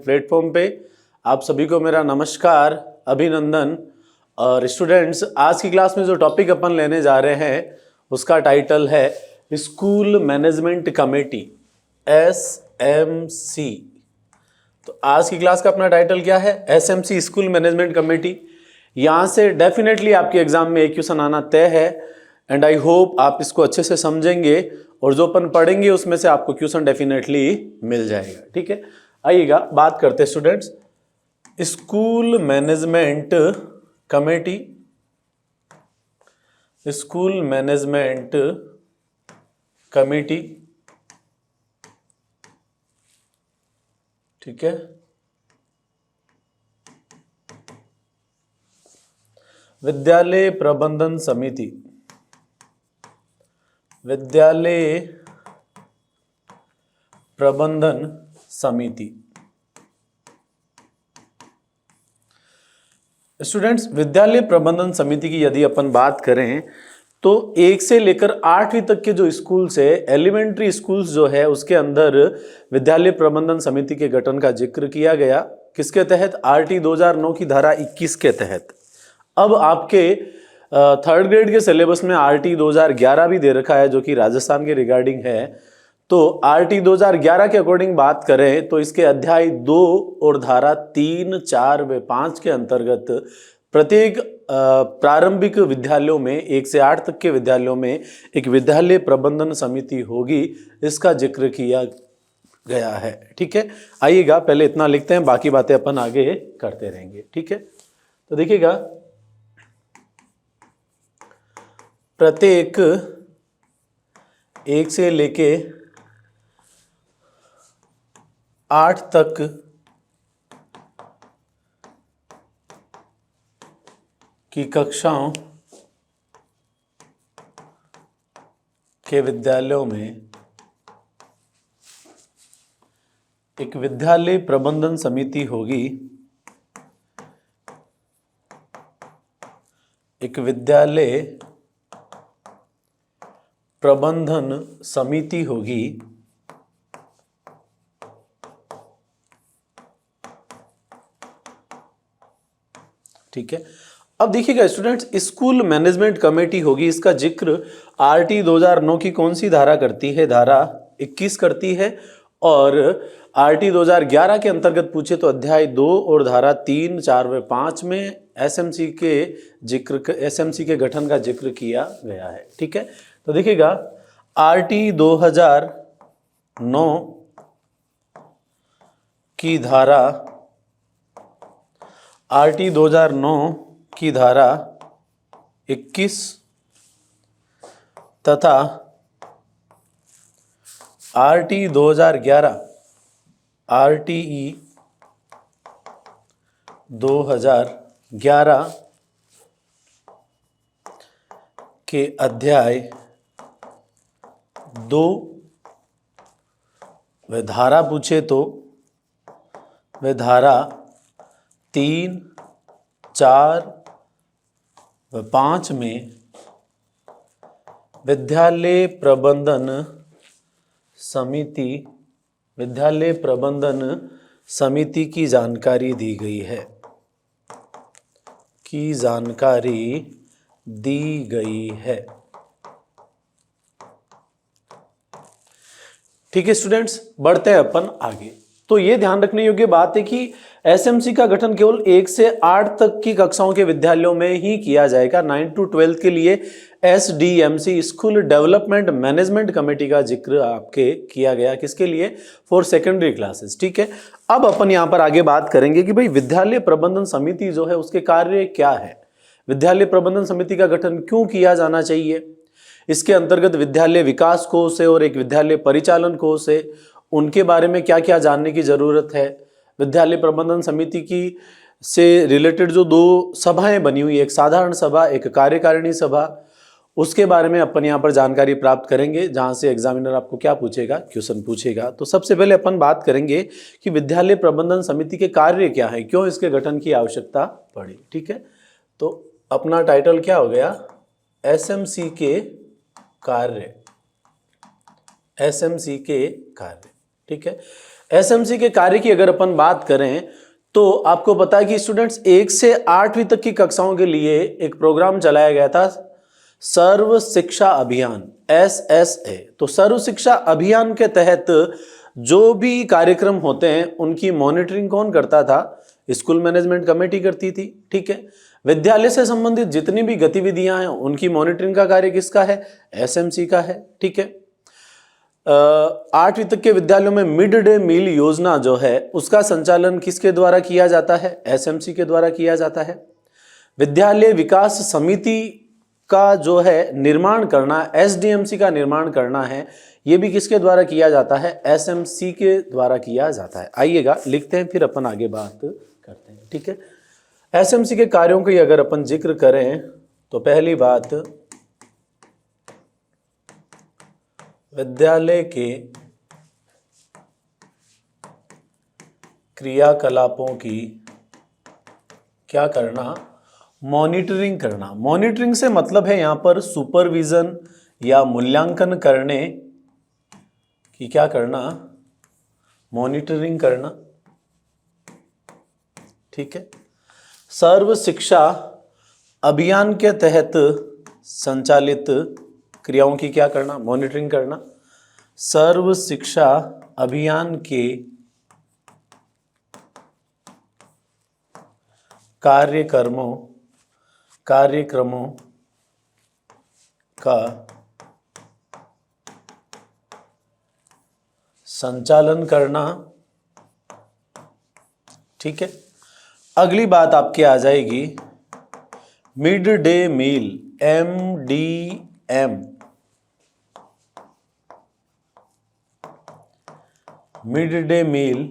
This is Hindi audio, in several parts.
प्लेटफॉर्म पे आप सभी को मेरा नमस्कार, अभिनंदन। और स्टूडेंट्स, आज की क्लास में जो टॉपिक अपन लेने जा रहे हैं उसका टाइटल है स्कूल मैनेजमेंट कमेटी, SMC। तो आज की क्लास का अपना टाइटल क्या है? SMC, school management committee. यहाँ से डेफिनेटली आपके एग्जाम में एक क्वेश्चन आना तय है एंड आई होप आप इसको अच्छे से समझेंगे और जो अपन पढ़ेंगे उसमें से आपको क्वेश्चन डेफिनेटली मिल जाएगा। ठीक है, आइएगा बात करते हैं students. School management committee, school management committee, ठीक है। विद्यालय प्रबंधन समिति, विद्यालय प्रबंधन समिति। स्टूडेंट्स, विद्यालय प्रबंधन समिति की यदि अपन बात करें तो 1 से लेकर 8वीं तक के जो स्कूल्स है, एलिमेंट्री स्कूल्स जो है, उसके अंदर विद्यालय प्रबंधन समिति के गठन का जिक्र किया गया। किसके तहत? RT 2009 की धारा 21 के तहत। अब आपके 3rd ग्रेड के सिलेबस में RT 2011 भी दे रखा है जो कि राजस्थान के रिगार्डिंग है। तो RT 2011 के अकॉर्डिंग बात करें तो इसके अध्याय 2 और धारा 3, 4 व 5 के अंतर्गत प्रत्येक प्रारंभिक विद्यालयों में 1 से 8 तक के विद्यालयों में एक विद्यालय प्रबंधन समिति होगी, इसका जिक्र किया गया है। ठीक है, आइएगा पहले इतना लिखते हैं, बाकी बातें अपन आगे करते रहेंगे। ठीक है, तो देखिएगा, प्रत्येक 1 से लेके 8 तक की कक्षाओं के विद्यालयों में एक विद्यालय प्रबंधन समिति होगी, एक विद्यालय प्रबंधन समिति होगी। ठीक है, अब देखिएगा स्टूडेंट्स, स्कूल मैनेजमेंट कमेटी होगी, इसका जिक्र RT 2009 की कौन सी धारा करती है? धारा 21 करती है। और RT 2011 के अंतर्गत पूछे तो अध्याय 2 और धारा 3, 4 व 5 में SMC के गठन का जिक्र किया गया है। ठीक है, तो देखिएगा, RT 2009 की धारा, RT 2009 की धारा 21 तथा RT 2011, RTE 2011 के अध्याय 2 व धारा पूछे तो व धारा 3, 4 व 5 में विद्यालय प्रबंधन समिति की जानकारी दी गई है, की जानकारी दी गई है। ठीक है स्टूडेंट्स, बढ़ते हैं अपन आगे। तो ये ध्यान रखने योग्य बात है कि SMC का गठन केवल 1 से 8 तक की कक्षाओं के विद्यालयों में ही किया जाएगा। 9 to 12 के लिए SDMC, school development management committee का जिक्र आपके किया गया। किसके लिए? For secondary classes. ठीक है, अब अपन यहां पर आगे बात करेंगे कि भाई विद्यालय प्रबंधन समिति जो है उसके कार्य क्या है, विद्यालय प्रबंधन समिति का गठन क्यों किया जाना चाहिए, इसके अंतर्गत विद्यालय विकास कोष है और एक विद्यालय परिचालन कोष है, उनके बारे में क्या क्या जानने की जरूरत है। विद्यालय प्रबंधन समिति की से रिलेटेड जो 2 सभाएं बनी हुई, एक साधारण सभा, एक कार्यकारिणी सभा, उसके बारे में अपन यहाँ पर जानकारी प्राप्त करेंगे, जहां से एग्जामिनर आपको क्या पूछेगा? क्वेश्चन पूछेगा। तो सबसे पहले अपन बात करेंगे कि विद्यालय प्रबंधन समिति के कार्य क्या है, क्यों इसके गठन की आवश्यकता पड़ी। ठीक है, तो अपना टाइटल क्या हो गया? SMC के कार्य, SMC के कार्य। ठीक है, एसएमसी के कार्य की अगर अपन बात करें तो आपको पता है कि स्टूडेंट्स 1 से 8वीं तक की कक्षाओं के लिए एक प्रोग्राम चलाया गया था, सर्व शिक्षा अभियान, SSA। तो सर्व शिक्षा अभियान के तहत जो भी कार्यक्रम होते हैं उनकी मॉनिटरिंग कौन करता था? स्कूल मैनेजमेंट कमेटी करती थी। ठीक है, विद्यालय से संबंधित जितनी भी गतिविधियां हैं उनकी मॉनिटरिंग का कार्य किसका है? एसएमसी का है। ठीक है, 8वीं तक के विद्यालयों में मिड डे मील योजना जो है उसका संचालन किसके द्वारा किया जाता है? एसएमसी के द्वारा किया जाता है। विद्यालय विकास समिति का जो है निर्माण करना, एसडीएमसी का निर्माण करना है, यह भी किसके द्वारा किया जाता है? एसएमसी के द्वारा किया जाता है। आइएगा लिखते हैं, फिर अपन आगे बात करते हैं। ठीक है, एसएमसी के कार्यों की अगर अपन जिक्र करें तो पहली बात, विद्यालय के क्रियाकलापों की क्या करना? मॉनिटरिंग करना। मॉनिटरिंग से मतलब है यहां पर सुपरविजन या मूल्यांकन करने की क्या करना? मॉनिटरिंग करना। ठीक है, सर्व शिक्षा अभियान के तहत संचालित क्रियाओं की क्या करना? मॉनिटरिंग करना। सर्व शिक्षा अभियान के कार्यक्रमों का संचालन करना। ठीक है, अगली बात आपके आ जाएगी mid day meal, MDM, mid day meal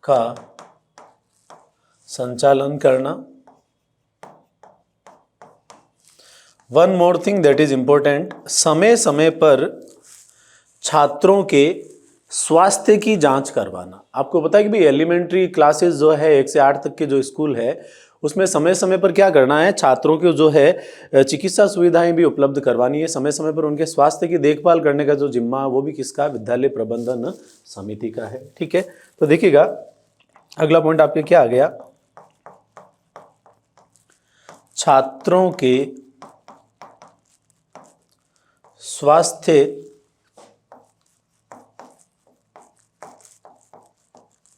का संचालन करना। One more thing that is important, समय समय पर छात्रों के स्वास्थ्य की जांच करवाना। आपको पता है कि भाई एलिमेंट्री क्लासेस जो है 1 से 8 तक के जो स्कूल है उसमें समय समय पर क्या करना है? छात्रों को जो है चिकित्सा सुविधाएं भी उपलब्ध करवानी है। समय समय पर उनके स्वास्थ्य की देखभाल करने का जो जिम्मा वो भी किसका? विद्यालय प्रबंधन समिति का है। ठीक है, तो देखिएगा अगला पॉइंट आपके क्या आ गया? छात्रों के स्वास्थ्य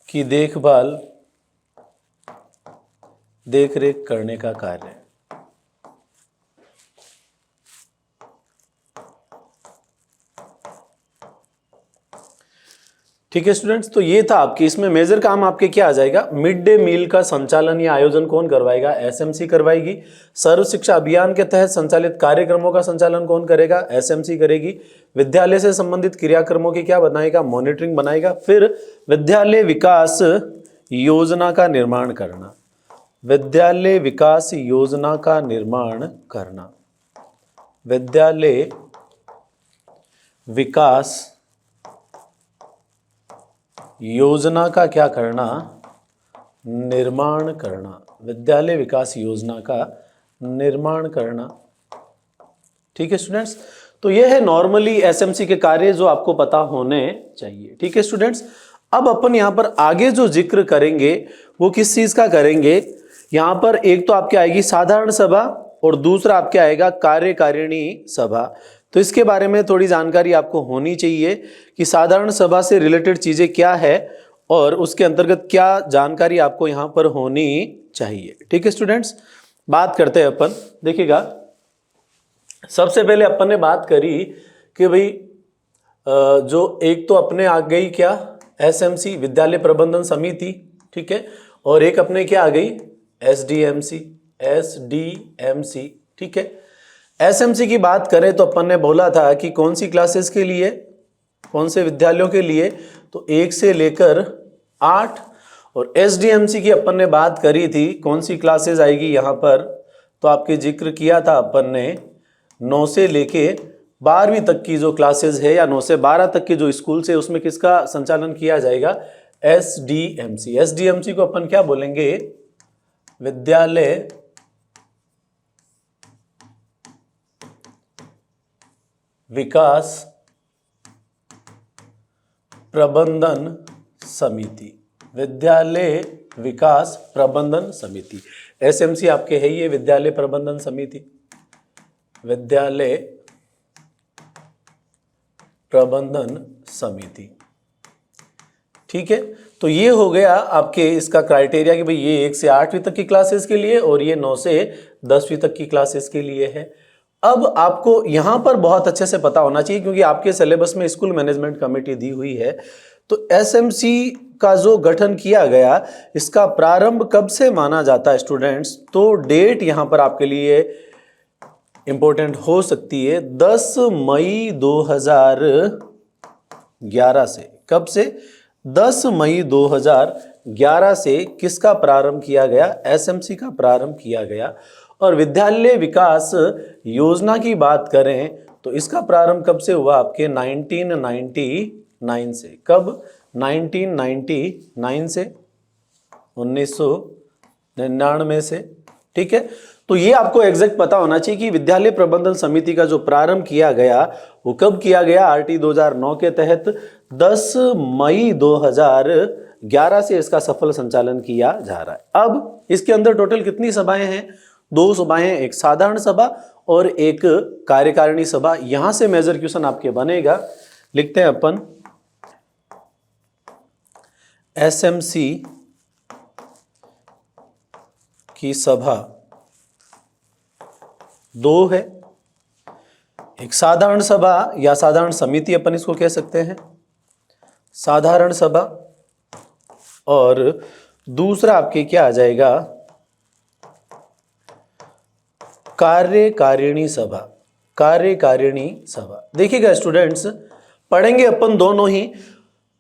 की देखभाल, देखरेख करने का कार्य। ठीक है स्टूडेंट्स, तो ये था आपके, इसमें मेजर काम आपके क्या आ जाएगा? मिड डे मील का संचालन या आयोजन कौन करवाएगा? एसएमसी करवाएगी। सर्व शिक्षा अभियान के तहत संचालित कार्यक्रमों का संचालन कौन करेगा? एसएमसी करेगी। विद्यालय से संबंधित क्रियाक्रमों की क्या बनाएगा? मॉनिटरिंग बनाएगा। फिर विद्यालय विकास योजना का निर्माण करना, विद्यालय विकास योजना का निर्माण करना, विद्यालय विकास योजना का क्या करना? निर्माण करना, विद्यालय विकास योजना का निर्माण करना। ठीक है स्टूडेंट्स, तो यह है नॉर्मली एसएमसी के कार्य जो आपको पता होने चाहिए। ठीक है स्टूडेंट्स, अब अपन यहां पर आगे जो जिक्र करेंगे वो किस चीज का करेंगे? यहां पर एक तो आपके आएगी साधारण सभा और दूसरा आपके आएगा कार्यकारिणी सभा। तो इसके बारे में थोड़ी जानकारी आपको होनी चाहिए कि साधारण सभा से रिलेटेड चीजें क्या है और उसके अंतर्गत क्या जानकारी आपको यहां पर होनी चाहिए। ठीक है स्टूडेंट्स, बात करते हैं अपन। देखिएगा सबसे पहले अपन ने बात करी कि भाई जो एक तो अपने आ गई क्या? एसएमसी, विद्यालय प्रबंधन समिति। ठीक है, और एक अपने क्या आ गई? एसडीएमसी। ठीक है, एसएमसी की बात करें तो अपन ने बोला था कि कौन सी क्लासेस के लिए, कौन से विद्यालयों के लिए? तो 1 से लेकर 8। और एसडीएमसी की अपन ने बात करी थी, कौन सी क्लासेस आएगी यहाँ पर? तो आपके जिक्र किया था अपन ने 9 से लेके 12वीं तक की जो क्लासेस है या 9 से 12 तक के जो स्कूल से उसमें किसका संचालन किया जाएगा? एसडीएमसी। एसडीएमसी को अपन क्या बोलेंगे? विद्यालय विकास प्रबंधन समिति, विद्यालय विकास प्रबंधन समिति। एसएमसी आपके है ये विद्यालय प्रबंधन समिति, विद्यालय प्रबंधन समिति। ठीक है, तो ये हो गया आपके इसका क्राइटेरिया कि भाई ये 1 से 8वीं तक की क्लासेस के लिए और ये 9 से 10वीं तक की क्लासेस के लिए है। अब आपको यहां पर बहुत अच्छे से पता होना चाहिए क्योंकि आपके सिलेबस में स्कूल मैनेजमेंट कमेटी दी हुई है। तो एसएमसी का जो गठन किया गया इसका प्रारंभ कब से माना जाता है स्टूडेंट्स, तो डेट यहां पर आपके लिए इंपॉर्टेंट हो सकती है 10 मई 2011 से। कब से? 10 मई 2011 से किसका प्रारंभ किया गया? एसएमसी का प्रारंभ किया गया। और विद्यालय विकास योजना की बात करें तो इसका प्रारंभ कब से हुआ? आपके 1999 से। कब? 1999 से, 1999 से। ठीक है, तो ये आपको एग्जैक्ट पता होना चाहिए कि विद्यालय प्रबंधन समिति का जो प्रारंभ किया गया वो कब किया गया? आरटी 2009 के तहत 10 मई 2011 से इसका सफल संचालन किया जा रहा है। अब इसके अंदर टोटल कितनी सभाएं हैं? 2 सभाएं, एक साधारण सभा और एक कार्यकारिणी सभा। यहां से मेजर क्वेश्चन आपके बनेगा। लिखते हैं अपन एसएमसी की सभा 2 है, एक साधारण सभा या साधारण समिति अपन इसको कह सकते हैं, साधारण सभा, और दूसरा आपके क्या आ जाएगा? कार्यकारिणी सभा, कार्यकारिणी सभा। देखिएगा स्टूडेंट्स, पढ़ेंगे अपन दोनों ही,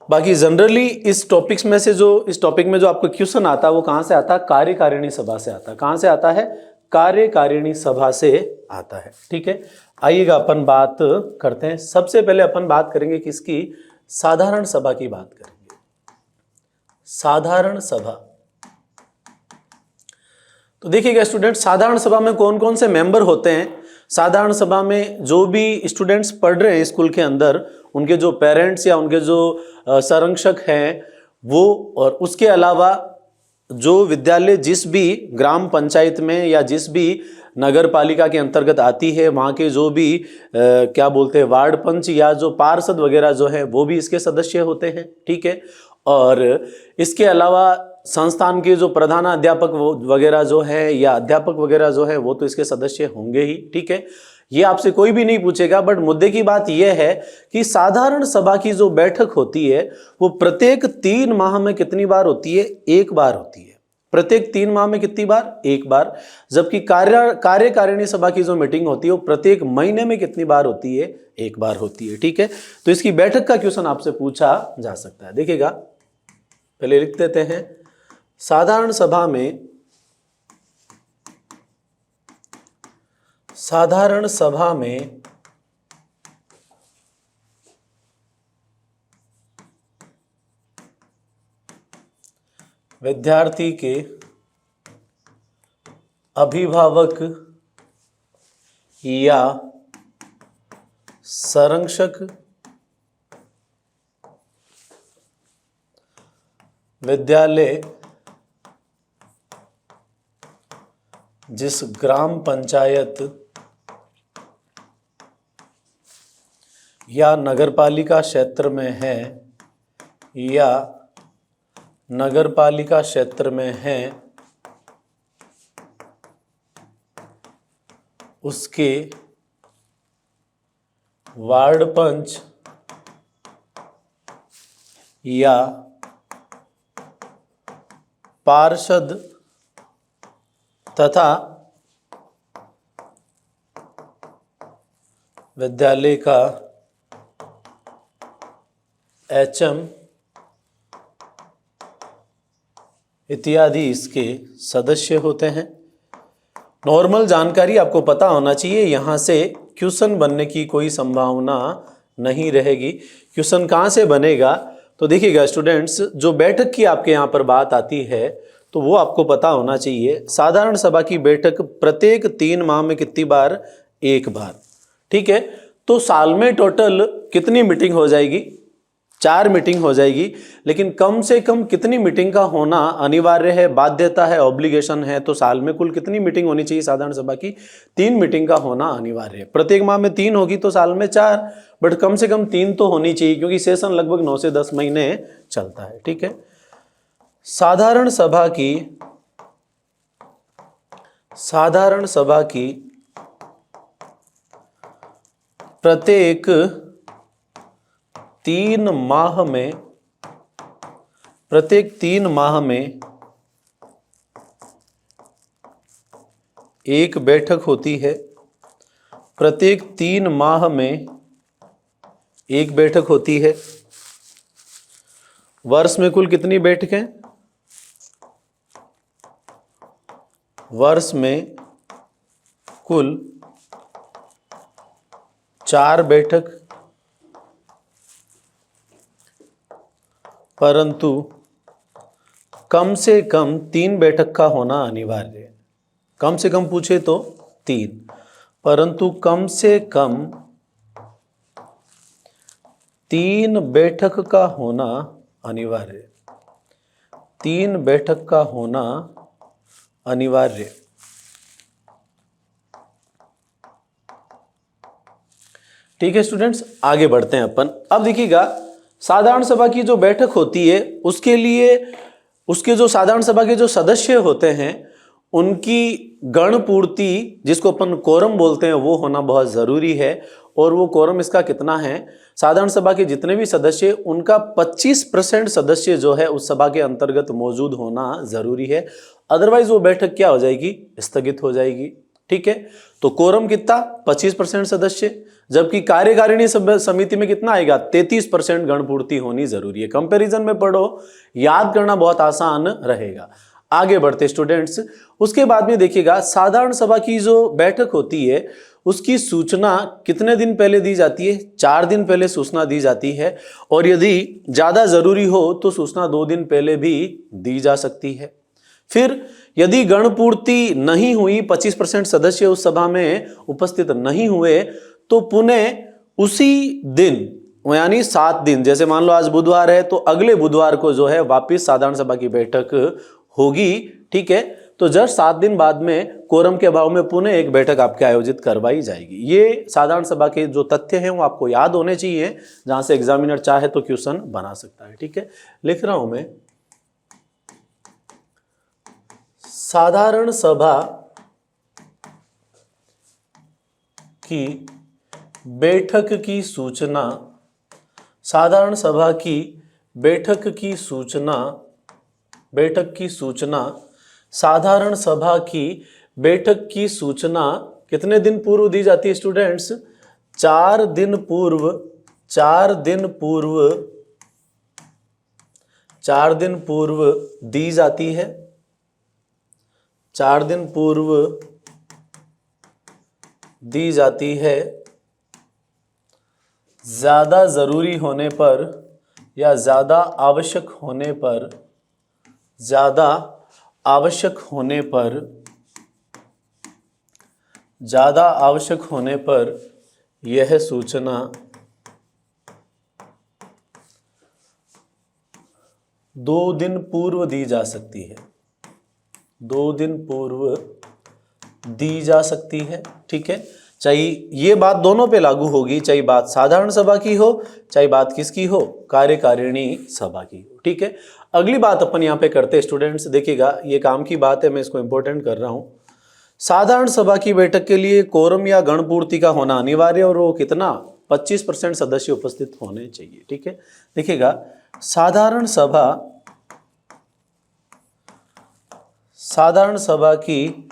बाकी जनरली इस टॉपिक्स में से जो इस टॉपिक में जो आपको क्वेश्चन आता है वो कहां से आता है? कार्यकारिणी सभा से आता है। कहां से आता है? कार्यकारिणी सभा से आता है। ठीक है, आइएगा अपन बात करते हैं। सबसे पहले अपन बात करेंगे किसकी? साधारण सभा की बात करेंगे। साधारण सभा, तो देखिएगा स्टूडेंट, साधारण सभा में कौन कौन से मेंबर होते हैं? साधारण सभा में जो भी स्टूडेंट्स पढ़ रहे हैं स्कूल के अंदर, उनके जो पेरेंट्स या उनके जो संरक्षक हैं वो, और उसके अलावा जो विद्यालय जिस भी ग्राम पंचायत में या जिस भी नगर पालिका के अंतर्गत आती है वहाँ के जो भी क्या बोलते हैं वार्ड पंच या जो पार्षद वगैरह जो है वो भी इसके सदस्य होते हैं। ठीक है, और इसके अलावा संस्थान के जो प्रधानाध्यापक वगैरह जो है या अध्यापक वगैरह जो है वो तो इसके सदस्य होंगे ही। ठीक है, ये आपसे कोई भी नहीं पूछेगा, बट मुद्दे की बात यह है कि साधारण सभा की जो बैठक होती है वो प्रत्येक 3 माह में कितनी बार होती है? 1 बार होती है। प्रत्येक 3 माह में कितनी बार? 1 बार। जबकि कार्यकारिणी सभा की जो मीटिंग होती है वो प्रत्येक महीने में कितनी बार होती है? 1 बार होती है। ठीक है, तो इसकी बैठक का क्वेश्चन आपसे पूछा जा सकता है। देखिएगा, पहले लिख देते हैं साधारण सभा में, साधारण सभा में विद्यार्थी के अभिभावक या संरक्षक विद्यालय जिस ग्राम पंचायत या नगरपालिका क्षेत्र में है या नगरपालिका क्षेत्र में है उसके वार्ड पंच या पार्षद तथा विद्यालय का एचएम इत्यादि इसके सदस्य होते हैं। नॉर्मल जानकारी आपको पता होना चाहिए, यहाँ से क्वेश्चन बनने की कोई संभावना नहीं रहेगी। क्वेश्चन कहाँ से बनेगा? तो देखिएगा स्टूडेंट्स, जो बैठक की आपके यहाँ पर बात आती है तो वो आपको पता होना चाहिए। साधारण सभा की बैठक प्रत्येक 3 माह में कितनी बार? 1 बार। ठीक है, तो साल में टोटल कितनी मीटिंग हो जाएगी? 4 मीटिंग हो जाएगी, लेकिन कम से कम कितनी मीटिंग का होना अनिवार्य है, बाध्यता है, ऑब्लिगेशन है, तो साल में कुल कितनी मीटिंग होनी चाहिए साधारण सभा की? 3 मीटिंग का होना अनिवार्य है। प्रत्येक माह में 3 होगी तो साल में 4, बट कम से कम 3 तो होनी चाहिए, क्योंकि सेशन लगभग 9 से 10 महीने चलता है। ठीक है, साधारण सभा की प्रत्येक 3 माह में एक बैठक होती है। प्रत्येक 3 माह में एक बैठक होती है। वर्ष में कुल कितनी बैठकें? वर्ष में कुल 4 बैठक, परंतु कम से कम 3 बैठक का होना अनिवार्य है। कम से कम पूछे तो 3, परंतु कम से कम 3 बैठक का होना अनिवार्य है। 3 बैठक का होना अनिवार्य। ठीक है स्टूडेंट्स, आगे बढ़ते हैं अपन। अब देखिएगा, साधारण सभा की जो बैठक होती है उसके लिए उसके जो साधारण सभा के जो सदस्य होते हैं उनकी गण पूर्ति, जिसको अपन कोरम बोलते हैं, वो होना बहुत जरूरी है। और वो कोरम इसका कितना है? साधारण सभा के जितने भी सदस्य, उनका 25% सदस्य जो है उस सभा के अंतर्गत मौजूद होना जरूरी है, अदरवाइज वो बैठक क्या हो जाएगी? स्थगित हो जाएगी। ठीक है, तो कोरम कितना? 25% सदस्य, जबकि कार्यकारिणी समिति में कितना आएगा? 33% गणपूर्ति होनी जरूरी है। कंपैरिजन में पढ़ो, याद करना बहुत आसान रहेगा। आगे बढ़ते स्टूडेंट्स, उसके बाद में देखिएगा, साधारण सभा की जो बैठक होती है उसकी सूचना कितने दिन पहले दी जाती है? 4 दिन पहले सूचना दी जाती है, और यदि ज्यादा जरूरी हो तो सूचना 2 दिन पहले भी दी जा सकती है। फिर यदि गणपूर्ति नहीं हुई, 25% सदस्य उस सभा में उपस्थित नहीं हुए, तो पुनः उसी दिन, यानी 7 दिन, जैसे मान लो आज बुधवार है तो अगले बुधवार को जो है वापस साधारण सभा की बैठक होगी। ठीक है, तो जस्ट 7 दिन बाद में कोरम के अभाव में पुनः एक बैठक आपके आयोजित करवाई जाएगी। ये साधारण सभा के जो तथ्य हैं वो आपको याद होने चाहिए, जहां से एग्जामिनर चाहे तो क्वेश्चन बना सकता है। ठीक है, लिख रहा हूं मैं, साधारण सभा की बैठक की सूचना, साधारण सभा की बैठक की सूचना, साधारण सभा की बैठक की सूचना कितने दिन पूर्व दी जाती है स्टूडेंट्स? 4 दिन पूर्व, 4 दिन पूर्व दी जाती है। 4 दिन पूर्व दी जाती है। ज्यादा जरूरी होने पर या ज्यादा आवश्यक होने पर, ज्यादा आवश्यक होने पर यह सूचना 2 दिन पूर्व दी जा सकती है। 2 दिन पूर्व दी जा सकती है। ठीक है, चाहे ये बात दोनों पे लागू होगी, चाहे बात साधारण सभा की हो, चाहे बात किसकी हो? कार्यकारिणी सभा की हो। ठीक है, अगली बात अपन यहाँ पे करते हैं स्टूडेंट्स, देखिएगा ये काम की बात है, मैं इसको इंपॉर्टेंट कर रहा हूं। साधारण सभा की बैठक के लिए कोरम या गणपूर्ति का होना अनिवार्य, और वो कितना? 25% सदस्य उपस्थित होने चाहिए। ठीक है, देखिएगा, साधारण सभा की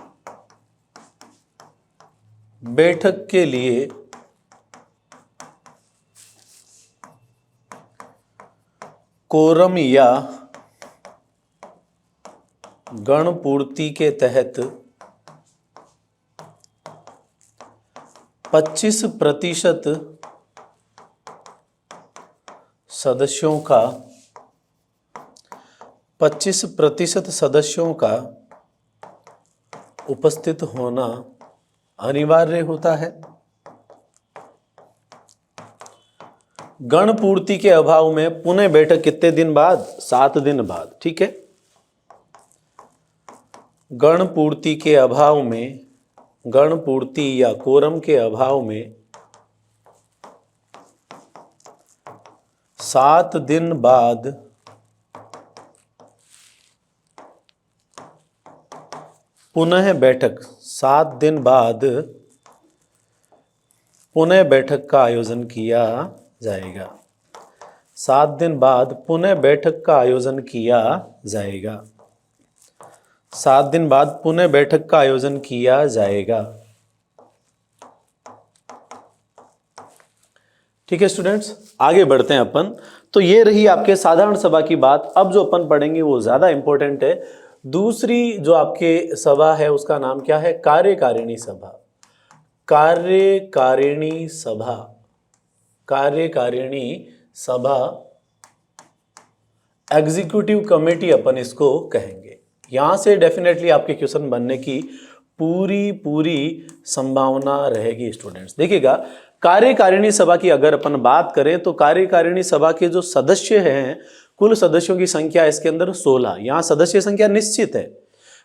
बैठक के लिए कोरम या गणपूर्ति के तहत 25% सदस्यों का 25% सदस्यों का उपस्थित होना अनिवार्य होता है। गण पूर्ति के अभाव में पुनः बैठक कितने दिन बाद? 7 दिन बाद। ठीक है, गण पूर्ति के अभाव में, गण पूर्ति या कोरम के अभाव में 7 दिन बाद पुनः बैठक, 7 दिन बाद पुनः बैठक का आयोजन किया जाएगा। 7 दिन बाद पुनः बैठक का आयोजन किया जाएगा। 7 दिन बाद पुनः बैठक का आयोजन किया जाएगा। ठीक है स्टूडेंट्स, आगे बढ़ते हैं अपन। तो ये रही आपके साधारण सभा की बात। अब जो अपन पढ़ेंगे वो ज्यादा इंपॉर्टेंट है। दूसरी जो आपके सभा है उसका नाम क्या है? कार्यकारिणी सभा। कार्यकारिणी सभा, कार्यकारिणी सभा, एग्जीक्यूटिव कमेटी अपन इसको कहेंगे। यहां से डेफिनेटली आपके क्वेश्चन बनने की पूरी संभावना रहेगी स्टूडेंट्स। देखिएगा, कार्यकारिणी सभा की अगर अपन बात करें तो कार्यकारिणी सभा के जो सदस्य हैं, कुल सदस्यों की संख्या इसके अंदर 16। यहां सदस्य संख्या निश्चित है,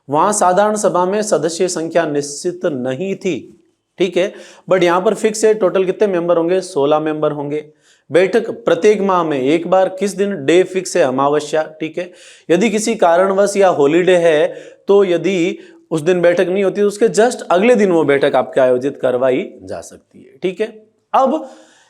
वहां साधारण सभा में सदस्य संख्या निश्चित नहीं थी। ठीक है, बट यहां पर फिक्स है। टोटल कितने मेंबर होंगे? 16 मेंबर होंगे। बैठक प्रत्येक माह में एक बार, किस दिन? डे फिक्स है, अमावस्या। ठीक है, यदि किसी कारणवश या हॉलीडे है तो यदि उस दिन बैठक नहीं होती तो उसके जस्ट अगले दिन वो बैठक आपके आयोजित करवाई जा सकती है। ठीक है, अब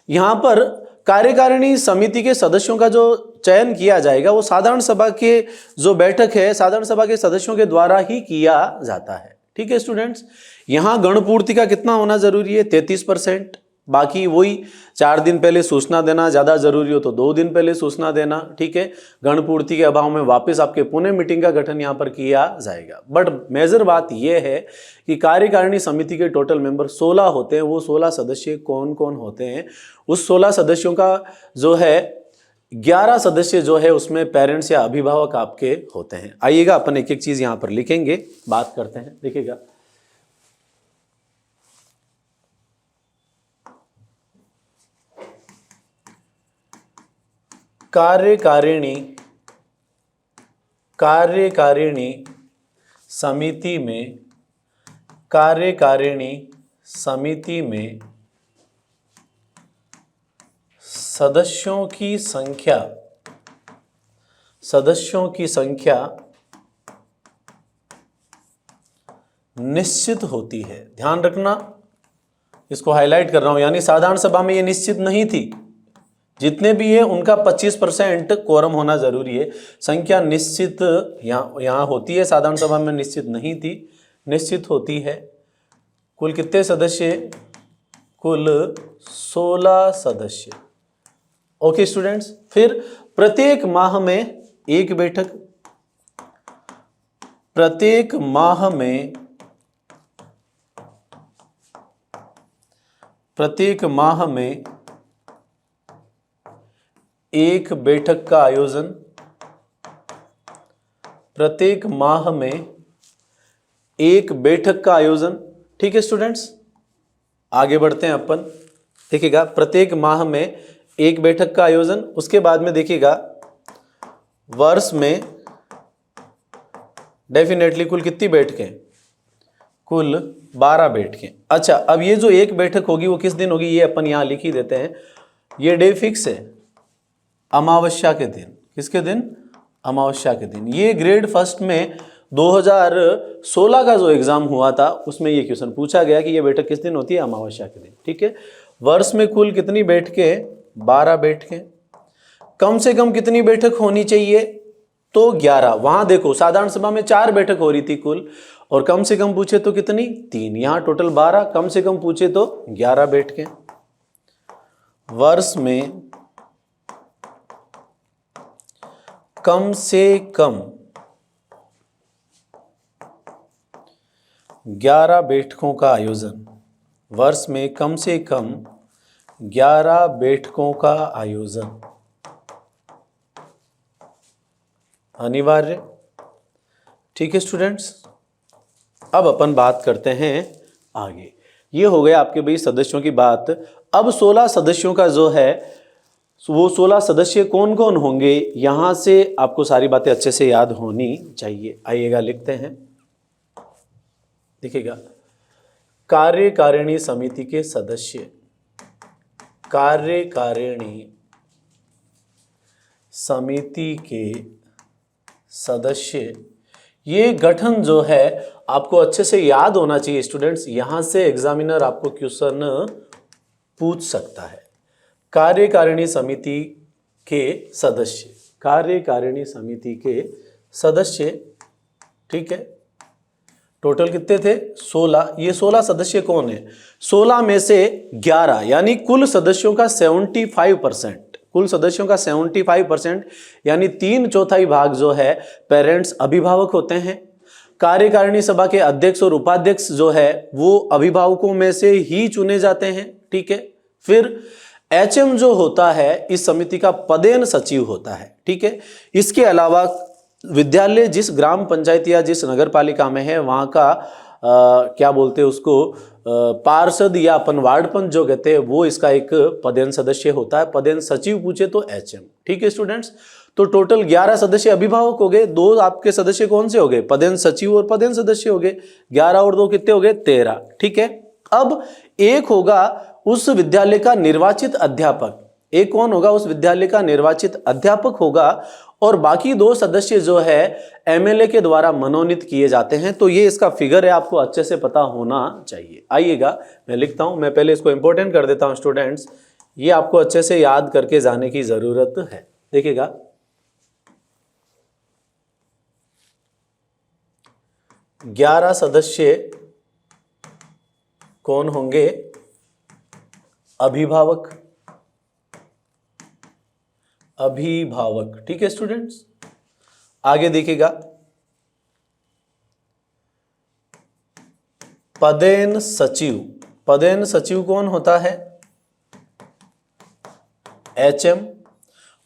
यहां पर कार्यकारिणी समिति के सदस्यों का जो चयन किया जाएगा वो साधारण सभा के जो बैठक है, साधारण सभा के सदस्यों के द्वारा ही किया जाता है। ठीक है स्टूडेंट्स, यहां गणपूर्ति का कितना होना जरूरी है? 33%। बाकी वही 4 दिन पहले सूचना देना, ज्यादा जरूरी हो तो 2 दिन पहले सूचना देना। ठीक है, गणपूर्ति के अभाव में वापस आपके पुनः मीटिंग का गठन यहां पर किया जाएगा। बट मेजर बात यह है कि कार्यकारिणी समिति के टोटल मेंबर 16 होते हैं। वो 16 सदस्य कौन कौन होते हैं? उस 16 सदस्यों का जो है 11 सदस्य जो है उसमें पेरेंट्स या अभिभावक आपके होते हैं। आइएगा अपन एक एक चीज यहां पर लिखेंगे, बात करते हैं। देखिएगा, कार्यकारिणी समिति में, कार्यकारिणी समिति में सदस्यों की संख्या निश्चित होती है। ध्यान रखना, इसको हाईलाइट कर रहा हूं, यानी साधारण सभा में ये निश्चित नहीं थी। जितने भी है उनका 25% कोरम होना जरूरी है। संख्या निश्चित यहां होती है, साधारण सभा में निश्चित नहीं थी, निश्चित होती है। कुल कितने सदस्य? कुल 16 सदस्य। ओके स्टूडेंट्स, फिर प्रत्येक माह में एक बैठक, प्रत्येक माह में एक बैठक का आयोजन, प्रत्येक माह में एक बैठक का आयोजन। ठीक है स्टूडेंट्स, आगे बढ़ते हैं अपन। देखिएगा, प्रत्येक माह में एक बैठक का आयोजन। उसके बाद में देखिएगा, वर्ष में डेफिनेटली कुल कितनी बैठकें? कुल 12 बैठकें। अच्छा, अब ये जो एक बैठक होगी वो किस दिन होगी? ये अपन यहां लिख ही देते हैं। ये डे फिक्स है, अमावस्या के दिन। किसके दिन? अमावस्या के दिन। ये ग्रेड फर्स्ट में 2016 का जो एग्जाम हुआ था उसमें ये क्वेश्चन पूछा गया कि ये बैठक किस दिन होती है? अमावस्या के दिन। ठीक है, वर्ष में कुल कितनी बैठकें? 12 बैठकें। कम से कम कितनी बैठक होनी चाहिए? तो 11। वहां देखो, साधारण सभा में 4 बैठक हो रही थी कुल, और कम से कम पूछे तो कितनी? 3। यहां टोटल 12, कम से कम पूछे तो 11 बैठकें। वर्ष में कम से कम 11 बैठकों का आयोजन, वर्ष में कम से कम 11 बैठकों का आयोजन अनिवार्य। ठीक है स्टूडेंट्स, अब अपन बात करते हैं आगे। ये हो गया आपके भाई सदस्यों की बात। अब 16 सदस्यों का जो है वो 16 सदस्य कौन कौन होंगे, यहां से आपको सारी बातें अच्छे से याद होनी चाहिए। आइएगा लिखते हैं, देखिएगा, कार्यकारिणी समिति के सदस्य, कार्यकारिणी समिति के सदस्य, ये गठन जो है आपको अच्छे से याद होना चाहिए स्टूडेंट्स। यहां से एग्जामिनर आपको क्वेश्चन पूछ सकता है। कार्यकारिणी समिति के सदस्य, कार्यकारिणी समिति के सदस्य, ठीक है, टोटल कितने थे 16। ये 16 सदस्य कौन है, 16 में से 11 यानी कुल सदस्यों का 75%, कुल सदस्यों का 75% यानी 3/4 भाग जो है पेरेंट्स अभिभावक होते हैं। कार्यकारिणी सभा के अध्यक्ष और उपाध्यक्ष जो है वो अभिभावकों में से ही चुने जाते हैं, ठीक है। फिर एचएम जो होता है इस समिति का पदेन सचिव होता है, ठीक है। इसके अलावा विद्यालय जिस ग्राम पंचायत या जिस नगर पालिका में है वहां का क्या बोलते हैं उसको, पार्षद या अपन वार्ड पंच जो कहते हैं वो इसका एक पदेन सदस्य होता है। पदेन सचिव पूछे तो एचएम, ठीक है स्टूडेंट्स। तो टोटल 11 सदस्य अभिभावक हो गए, 2 आपके सदस्य कौन से हो गए, पदेन सचिव और पदेन सदस्य हो गए। 11 और 2 कितने हो गए, 13, ठीक है। अब एक होगा उस विद्यालय का निर्वाचित अध्यापक, एक कौन होगा, उस विद्यालय का निर्वाचित अध्यापक होगा, और बाकी 2 सदस्य जो है एमएलए के द्वारा मनोनीत किए जाते हैं। तो ये इसका फिगर है, आपको अच्छे से पता होना चाहिए। आइएगा मैं लिखता हूं, मैं पहले इसको इंपॉर्टेंट कर देता हूं स्टूडेंट्स, ये आपको अच्छे से याद करके जाने की जरूरत है। देखिएगा, 11 सदस्य कौन होंगे, अभिभावक, अभिभावक, ठीक है स्टूडेंट्स। आगे देखिएगा, पदेन सचिव, पदेन सचिव कौन होता है, एचएम।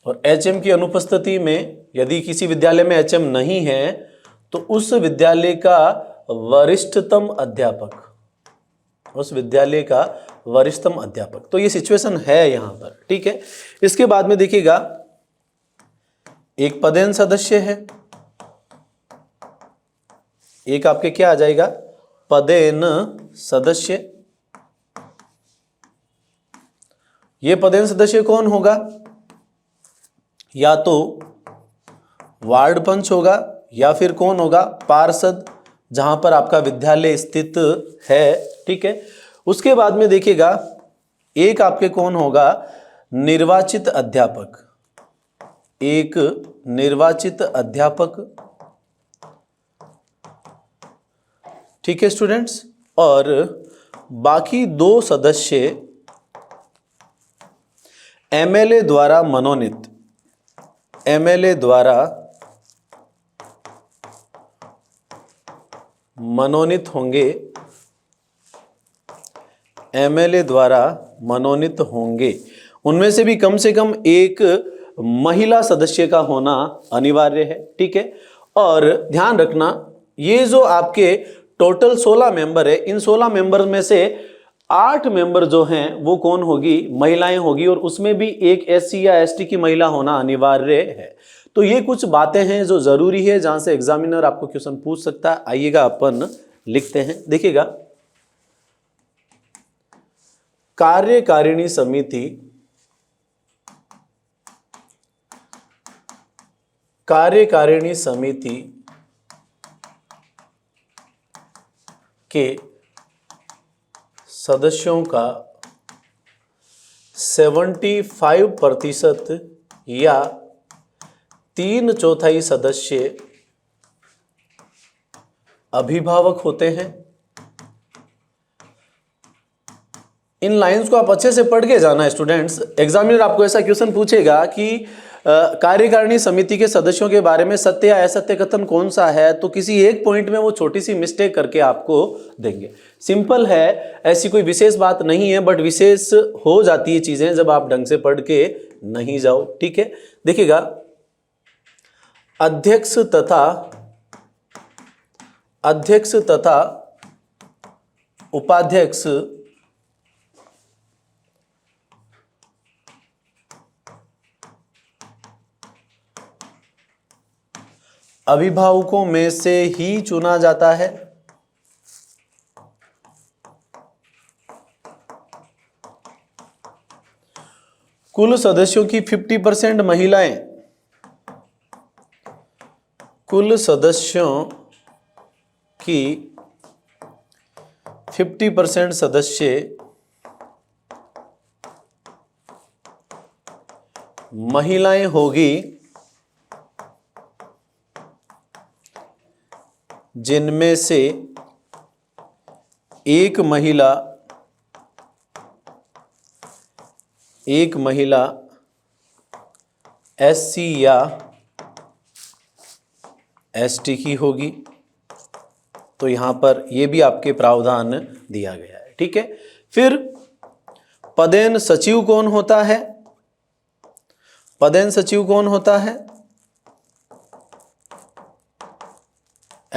और एचएम की अनुपस्थिति में यदि किसी विद्यालय में एचएम नहीं है तो उस विद्यालय का वरिष्ठतम अध्यापक, उस विद्यालय का वरिष्ठतम अध्यापक। तो ये सिचुएशन है यहां पर, ठीक है। इसके बाद में देखिएगा, एक पदेन सदस्य है, एक आपके क्या आ जाएगा, पदेन सदस्य। ये पदेन सदस्य कौन होगा, या तो वार्ड पंच होगा या फिर कौन होगा, पार्षद, जहां पर आपका विद्यालय स्थित है, ठीक है। उसके बाद में देखिएगा, एक आपके कौन होगा, निर्वाचित अध्यापक, एक निर्वाचित अध्यापक, ठीक है स्टूडेंट्स। और बाकी 2 सदस्य एमएलए द्वारा मनोनीत, एमएलए द्वारा मनोनीत होंगे, एमएलए द्वारा मनोनीत होंगे। उनमें से भी कम से कम एक महिला सदस्य का होना अनिवार्य है, ठीक है। और ध्यान रखना, ये जो आपके टोटल 16 मेंबर है, इन 16 मेंबर में से 8 मेंबर जो हैं वो कौन होगी, महिलाएं होगी, और उसमें भी एक एससी या एसटी की महिला होना अनिवार्य है। तो ये कुछ बातें हैं जो जरूरी है, जहां से एग्जामिनर आपको क्वेश्चन पूछ सकता है। आइएगा अपन लिखते हैं, देखिएगा, कार्यकारिणी समिति, कार्यकारिणी समिति के सदस्यों का 75% या 3/4 सदस्य अभिभावक होते हैं। इन लाइंस को आप अच्छे से पढ़ के जाना है स्टूडेंट्स। एग्जामिनर आपको ऐसा क्वेश्चन पूछेगा कि कार्यकारिणी समिति के सदस्यों के बारे में सत्य या असत्य कथन कौन सा है, तो किसी एक पॉइंट में वो छोटी सी मिस्टेक करके आपको देंगे। सिंपल है, ऐसी कोई विशेष बात नहीं है, बट विशेष हो जाती है चीजें जब आप ढंग से पढ़ के नहीं जाओ, ठीक है। देखिएगा, अध्यक्ष तथा उपाध्यक्ष अभिभावकों में से ही चुना जाता है। कुल सदस्यों की 50% महिलाएं, कुल सदस्यों की 50% सदस्य महिलाएं होगी, जिनमें से एक महिला SC या ST की होगी। तो यहां पर यह भी आपके प्रावधान दिया गया है। ठीक है, फिर पदेन सचिव कौन होता है? पदेन सचिव कौन होता है?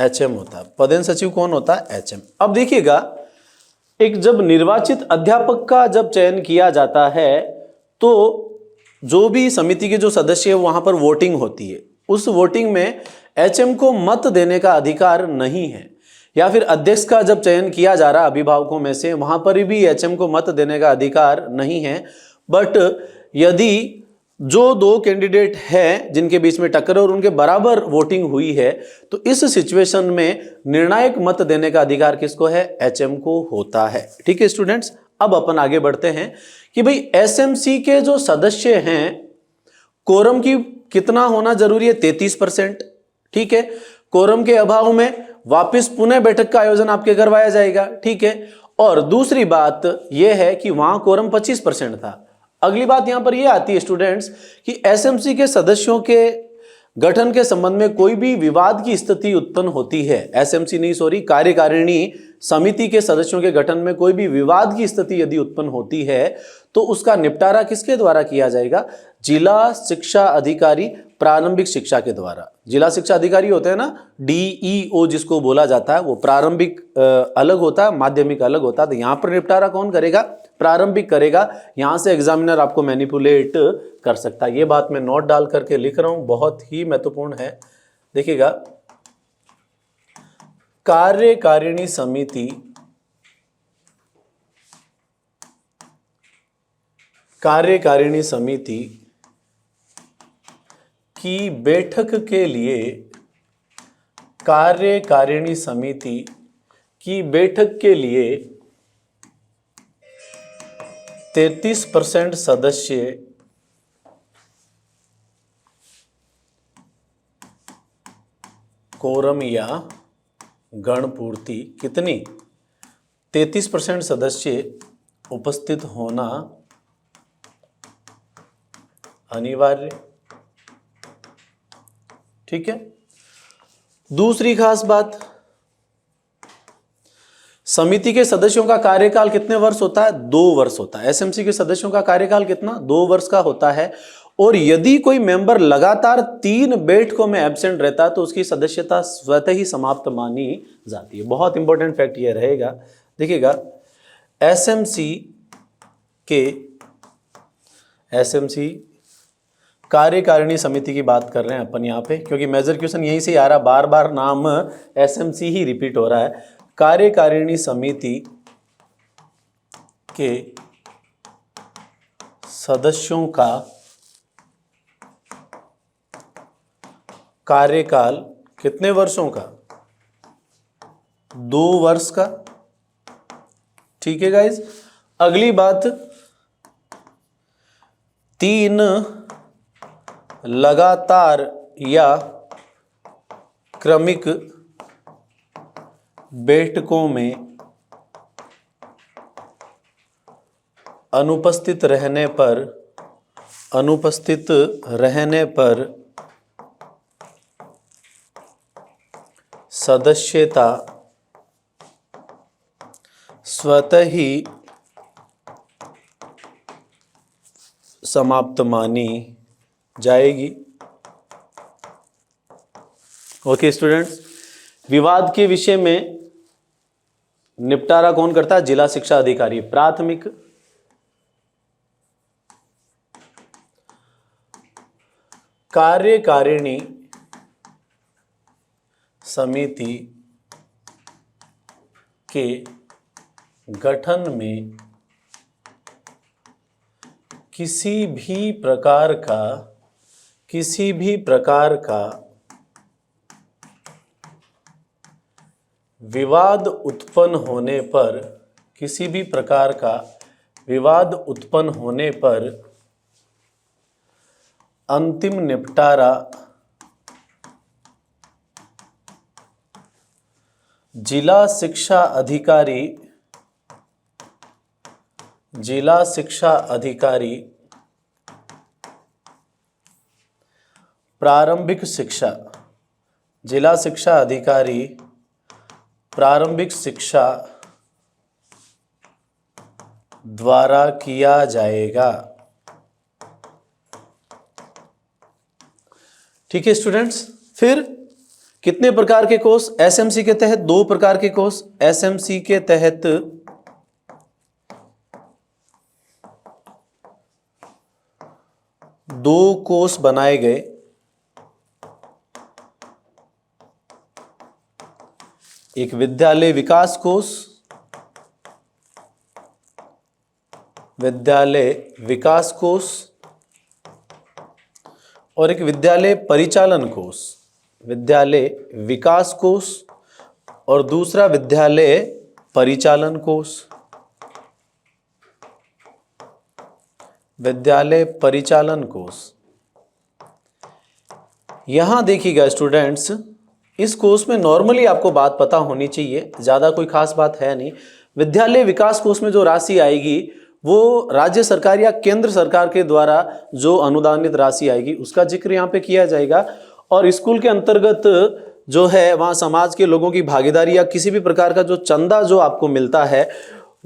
HM होता है। पदेन सचिव कौन होता है? HM। अब देखिएगा, एक जब निर्वाचित अध्यापक का जब चयन किया जाता है तो जो भी समिति के जो सदस्य है वहां पर वोटिंग होती है। उस वोटिंग में HM को मत देने का अधिकार नहीं है, या फिर अध्यक्ष का जब चयन किया जा रहा अभिभावकों में से, वहां पर भी HM को मत देने का अधिकार नहीं है। बट यदि जो दो कैंडिडेट हैं जिनके बीच में टक्कर और उनके बराबर वोटिंग हुई है, तो इस सिचुएशन में निर्णायक मत देने का अधिकार किसको है? HM को होता है। ठीक है स्टूडेंट्स, अब अपन आगे बढ़ते हैं कि भाई SMC के जो सदस्य हैं, कोरम की कितना होना जरूरी है? 33%। ठीक है, कोरम के अभाव में वापस पुनः बैठक का आयोजन आपके करवाया जाएगा। ठीक है, और दूसरी बात यह है कि वहां कोरम 25% था। अगली बात यहां पर यह आती है स्टूडेंट्स कि SMC के सदस्यों के गठन के संबंध में कोई भी विवाद की स्थिति उत्पन्न होती है, कार्यकारिणी समिति के सदस्यों के गठन में कोई भी विवाद की स्थिति यदि उत्पन्न होती है तो उसका निपटारा किसके द्वारा किया जाएगा? जिला शिक्षा अधिकारी प्रारंभिक शिक्षा के द्वारा। जिला शिक्षा अधिकारी होते हैं ना, DEO जिसको बोला जाता है, वो प्रारंभिक अलग होता है, माध्यमिक अलग होता है। तो यहां पर निपटारा कौन करेगा? प्रारंभिक करेगा। यहां से एग्जामिनर आपको मैनिपुलेट कर सकता है। ये बात मैं नोट डाल करके लिख रहा हूं, बहुत ही महत्वपूर्ण है। देखिएगा, कार्यकारिणी समिति की बैठक के लिए, कार्यकारिणी समिति की बैठक के लिए 33% सदस्य कोरम या गणपूर्ति, कितनी? 33% सदस्य उपस्थित होना अनिवार्य। ठीक है, दूसरी खास बात, समिति के सदस्यों का कार्यकाल कितने वर्ष होता है? 2 वर्ष होता है। SMC के सदस्यों का कार्यकाल कितना? 2 वर्ष का होता है। और यदि कोई मेंबर लगातार 3 बैठकों में एब्सेंट रहता है तो उसकी सदस्यता स्वतः ही समाप्त मानी जाती है। बहुत इंपॉर्टेंट फैक्ट यह रहेगा। देखिएगा, SMC कार्यकारिणी समिति की बात कर रहे हैं अपन यहाँ पे, क्योंकि मेजर क्वेश्चन यहीं से आ रहा, बार बार नाम SMC ही रिपीट हो रहा है। कार्यकारिणी समिति के सदस्यों का कार्यकाल कितने वर्षों का? 2 वर्ष का। ठीक है गाइज, अगली बात, 3 लगातार या क्रमिक बैठकों में अनुपस्थित रहने पर सदस्यता स्वतः ही समाप्त मानी जाएगी। ओके स्टूडेंट्स, विवाद के विषय में निपटारा कौन करता है? जिला शिक्षा अधिकारी प्राथमिक। कार्यकारिणी समिति के गठन में किसी भी प्रकार का विवाद उत्पन्न होने पर अंतिम निपटारा जिला शिक्षा अधिकारी प्रारंभिक शिक्षा द्वारा किया जाएगा। ठीक है स्टूडेंट्स, फिर कितने प्रकार के कोर्स एसएमसी के तहत? 2 प्रकार के कोर्स एसएमसी के तहत 2 कोर्स बनाए गए। एक विद्यालय विकास कोर्स और एक विद्यालय परिचालन कोर्स। विद्यालय विकास कोर्स और दूसरा विद्यालय परिचालन कोर्स। विद्यालय परिचालन कोर्स, यहां देखिएगा स्टूडेंट्स, इस कोर्स में नॉर्मली आपको बात पता होनी चाहिए, ज़्यादा कोई खास बात है नहीं। विद्यालय विकास कोर्स में जो राशि आएगी वो राज्य सरकार या केंद्र सरकार के द्वारा जो अनुदानित राशि आएगी उसका जिक्र यहाँ पे किया जाएगा। और स्कूल के अंतर्गत जो है वहाँ समाज के लोगों की भागीदारी या किसी भी प्रकार का जो चंदा जो आपको मिलता है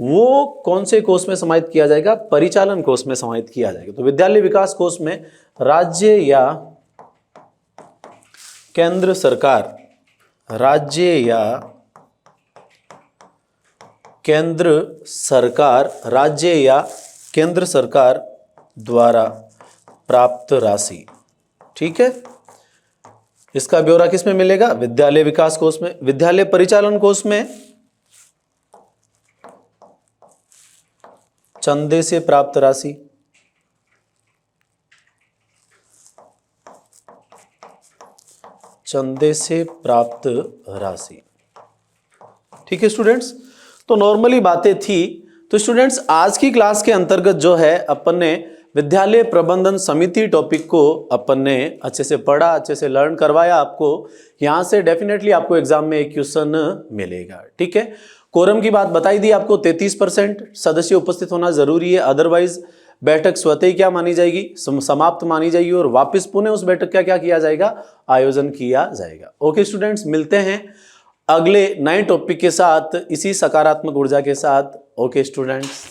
वो कौन से कोर्स में समाहित किया जाएगा? परिचालन कोर्स में समाहित किया जाएगा। तो विद्यालय विकास कोर्स में राज्य या केंद्र सरकार द्वारा प्राप्त राशि। ठीक है, इसका ब्यौरा किस में मिलेगा? विद्यालय विकास कोर्स में। विद्यालय परिचालन कोर्स में चंदे से प्राप्त राशि। ठीक है स्टूडेंट्स, तो नॉर्मली बातें थी। तो स्टूडेंट्स आज की क्लास के अंतर्गत जो है अपन ने विद्यालय प्रबंधन समिति टॉपिक को अपन ने अच्छे से पढ़ा, अच्छे से लर्न करवाया आपको। यहां से डेफिनेटली आपको एग्जाम में एक क्वेश्चन मिलेगा। ठीक है, कोरम की बात बताई दी आपको, 33% सदस्य उपस्थित होना जरूरी है, अदरवाइज बैठक स्वतः ही क्या मानी जाएगी? समाप्त मानी जाएगी और वापस पुनः उस बैठक का क्या किया जाएगा? आयोजन किया जाएगा। ओके स्टूडेंट्स, मिलते हैं अगले नए टॉपिक के साथ, इसी सकारात्मक ऊर्जा के साथ। Okay students.